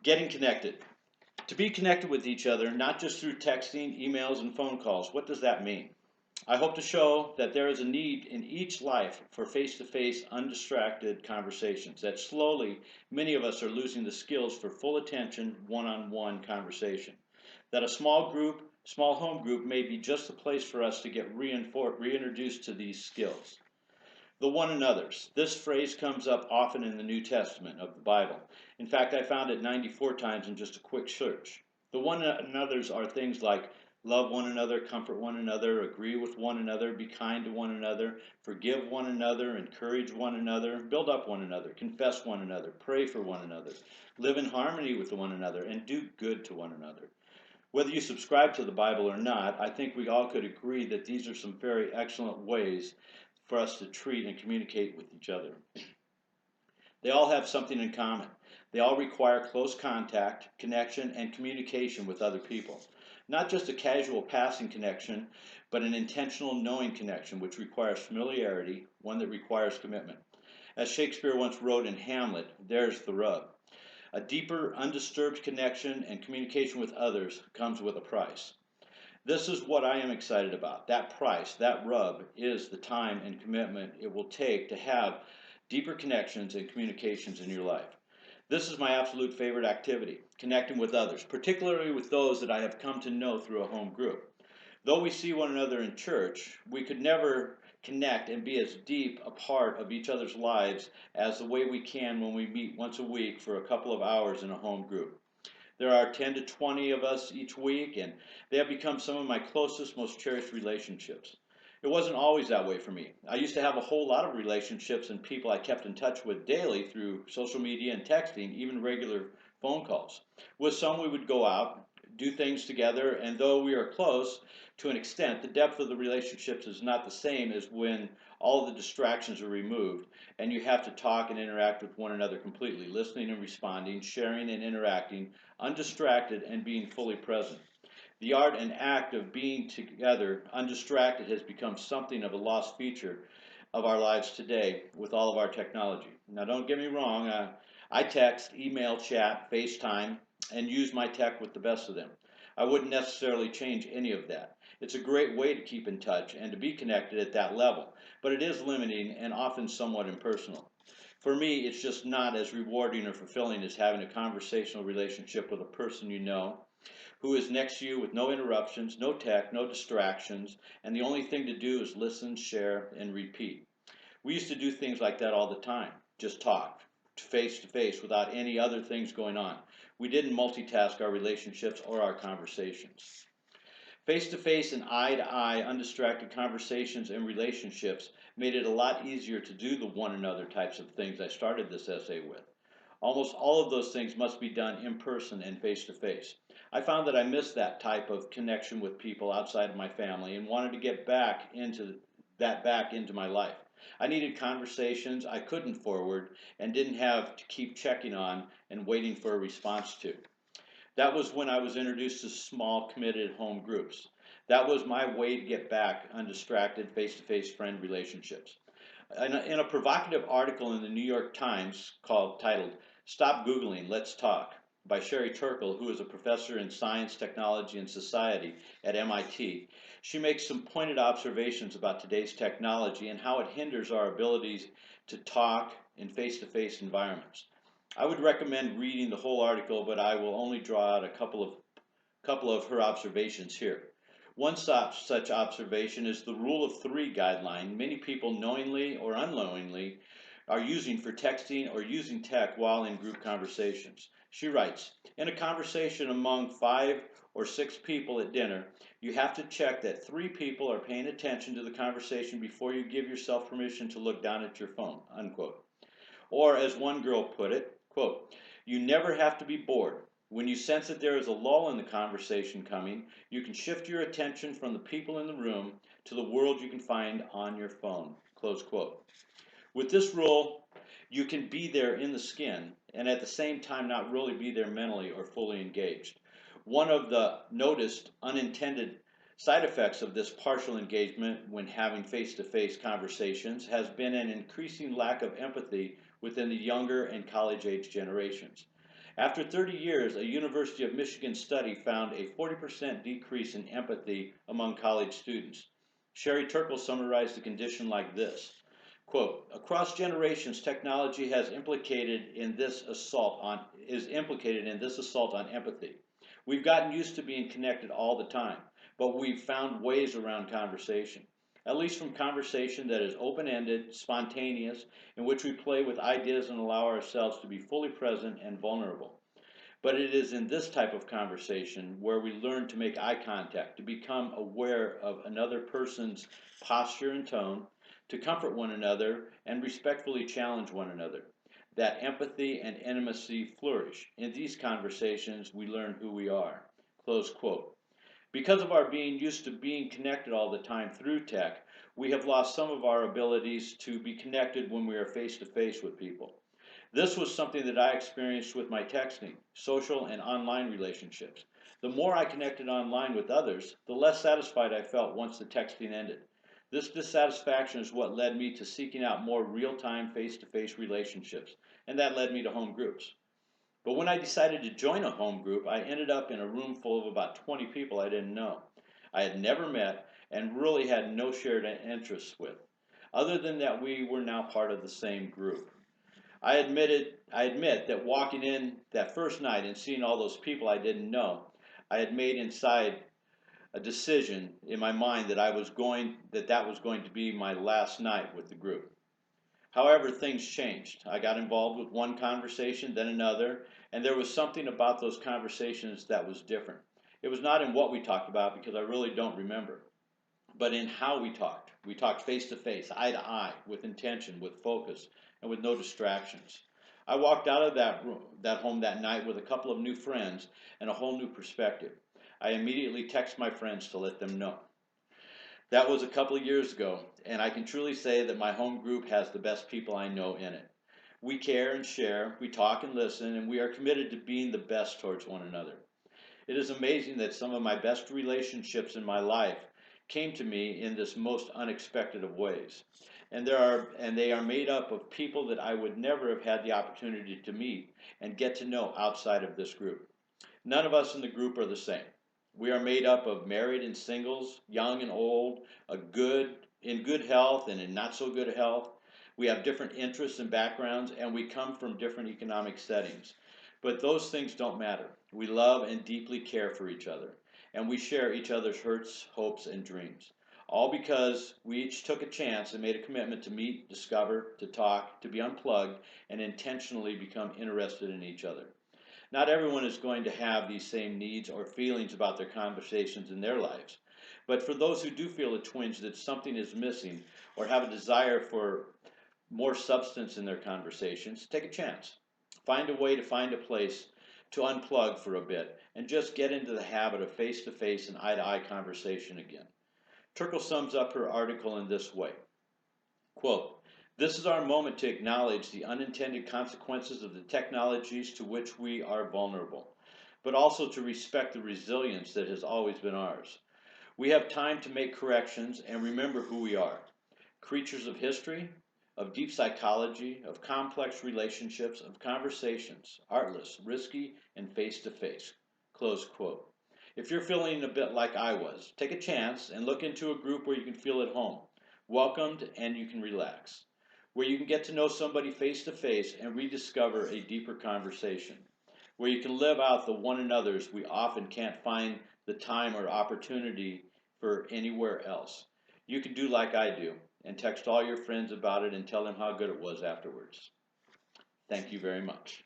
Getting connected. To be connected with each other, not just through texting, emails, and phone calls, what does that mean? I hope to show that there is a need in each life for face-to-face, undistracted conversations, that slowly many of us are losing the skills for full attention, one-on-one conversation. That a small home group may be just the place for us to get reintroduced to these skills. The one another's. This phrase comes up often in the New Testament of the Bible. In fact, I found it 94 times in just a quick search. The one another's are things like love one another, comfort one another, agree with one another, be kind to one another, forgive one another, encourage one another, build up one another, confess one another, pray for one another, live in harmony with one another, and do good to one another. Whether you subscribe to the Bible or not, I think we all could agree that these are some very excellent ways for us to treat and communicate with each other. They all have something in common. They all require close contact, connection, and communication with other people. Not just a casual passing connection, but an intentional knowing connection, which requires familiarity, one that requires commitment. As Shakespeare once wrote in Hamlet, there's the rub. A deeper, undisturbed connection and communication with others comes with a price. This is what I am excited about. That price, that rub, is the time and commitment it will take to have deeper connections and communications in your life. This is my absolute favorite activity, connecting with others, particularly with those that I have come to know through a home group. Though we see one another in church, we could never connect and be as deep a part of each other's lives as the way we can when we meet once a week for a couple of hours in a home group. There are 10 to 20 of us each week, and they have become some of my closest, most cherished relationships. It wasn't always that way for me. I used to have a whole lot of relationships and people I kept in touch with daily through social media and texting, even regular phone calls. With some, we would go out, do things together, and though we are close to an extent, the depth of the relationships is not the same as when all the distractions are removed and you have to talk and interact with one another completely, listening and responding, sharing and interacting, undistracted and being fully present. The art and act of being together undistracted has become something of a lost feature of our lives today with all of our technology. Now, don't get me wrong, I text, email, chat, FaceTime, and use my tech with the best of them. I wouldn't necessarily change any of that. It's a great way to keep in touch and to be connected at that level, but it is limiting and often somewhat impersonal. For me, it's just not as rewarding or fulfilling as having a conversational relationship with a person you know who is next to you with no interruptions, no tech, no distractions, and the only thing to do is listen, share, and repeat. We used to do things like that all the time, just talk to face without any other things going on. We didn't multitask our relationships or our conversations. Face to face and eye to eye, undistracted conversations and relationships made it a lot easier to do the one another types of things I started this essay with. Almost all of those things must be done in person and face to face. I found that I missed that type of connection with people outside of my family and wanted to get back into my life. I needed conversations I couldn't forward and didn't have to keep checking on and waiting for a response to. That was when I was introduced to small, committed home groups. That was my way to get back undistracted face-to-face friend relationships. In a provocative article in the New York Times titled, Stop Googling, Let's Talk, by Rhetorical, who is a professor in science, technology, and society at MIT, she makes some pointed observations about today's technology and how it hinders our abilities to talk in face-to-face environments. I would recommend reading the whole article, but I will only draw out a couple of her observations here. One such observation is the rule of three guideline many people knowingly or unknowingly are using for texting or using tech while in group conversations. She writes, in a conversation among 5 or 6 people at dinner, you have to check that 3 people are paying attention to the conversation before you give yourself permission to look down at your phone, unquote. Or as one girl put it, quote, you never have to be bored. When you sense that there is a lull in the conversation coming, you can shift your attention from the people in the room to the world you can find on your phone, close quote. With this rule, you can be there in the skin and at the same time not really be there mentally or fully engaged. One of the noticed unintended side effects of this partial engagement when having face-to-face conversations has been an increasing lack of empathy within the younger and college-age generations. After 30 years, a University of Michigan study found a 40% decrease in empathy among college students. Sherry Turkle summarized the condition like this. Quote, across generations, technology has is implicated in this assault on empathy. We've gotten used to being connected all the time, but we've found ways around conversation. At least from conversation that is open-ended, spontaneous, in which we play with ideas and allow ourselves to be fully present and vulnerable. But it is in this type of conversation where we learn to make eye contact, to become aware of another person's posture and tone, to comfort one another and respectfully challenge one another. That empathy and intimacy flourish. In these conversations, we learn who we are. Close quote. Because of our being used to being connected all the time through tech, we have lost some of our abilities to be connected when we are face to face with people. This was something that I experienced with my texting, social, and online relationships. The more I connected online with others, the less satisfied I felt once the texting ended. This dissatisfaction is what led me to seeking out more real time face to face relationships, and that led me to home groups. But when I decided to join a home group, I ended up in a room full of about 20 people I didn't know. I had never met and really had no shared interests with, other than that we were now part of the same group. I admit that walking in that first night and seeing all those people I didn't know, I had made inside a decision in my mind that that was going to be my last night with the group. However, things changed. I got involved with one conversation, then another, and there was something about those conversations that was different. It was not in what we talked about because I really don't remember, but in how we talked. We talked face to face, eye to eye, with intention, with focus, and with no distractions. I walked out of that home that night with a couple of new friends and a whole new perspective. I immediately texted my friends to let them know. That was a couple of years ago, and I can truly say that my home group has the best people I know in it. We care and share, we talk and listen, and we are committed to being the best towards one another. It is amazing that some of my best relationships in my life came to me in this most unexpected of ways. And they are made up of people that I would never have had the opportunity to meet and get to know outside of this group. None of us in the group are the same. We are made up of married and singles, young and old, in good health and in not so good health. We have different interests and backgrounds, and we come from different economic settings. But those things don't matter. We love and deeply care for each other, and we share each other's hurts, hopes, and dreams. All because we each took a chance and made a commitment to meet, discover, to talk, to be unplugged, and intentionally become interested in each other. Not everyone is going to have these same needs or feelings about their conversations in their lives. But for those who do feel a twinge that something is missing or have a desire for more substance in their conversations, take a chance. Find a way to find a place to unplug for a bit and just get into the habit of face to face and eye to eye conversation again. Turkle sums up her article in this way. Quote, this is our moment to acknowledge the unintended consequences of the technologies to which we are vulnerable, but also to respect the resilience that has always been ours. We have time to make corrections and remember who we are. Creatures of history, of deep psychology, of complex relationships, of conversations, artless, risky, and face to face. Close quote. If you're feeling a bit like I was, take a chance and look into a group where you can feel at home, welcomed, and you can relax, where you can get to know somebody face to face and rediscover a deeper conversation, where you can live out the one another's we often can't find the time or opportunity for anywhere else. You can do like I do and text all your friends about it and tell them how good it was afterwards. Thank you very much.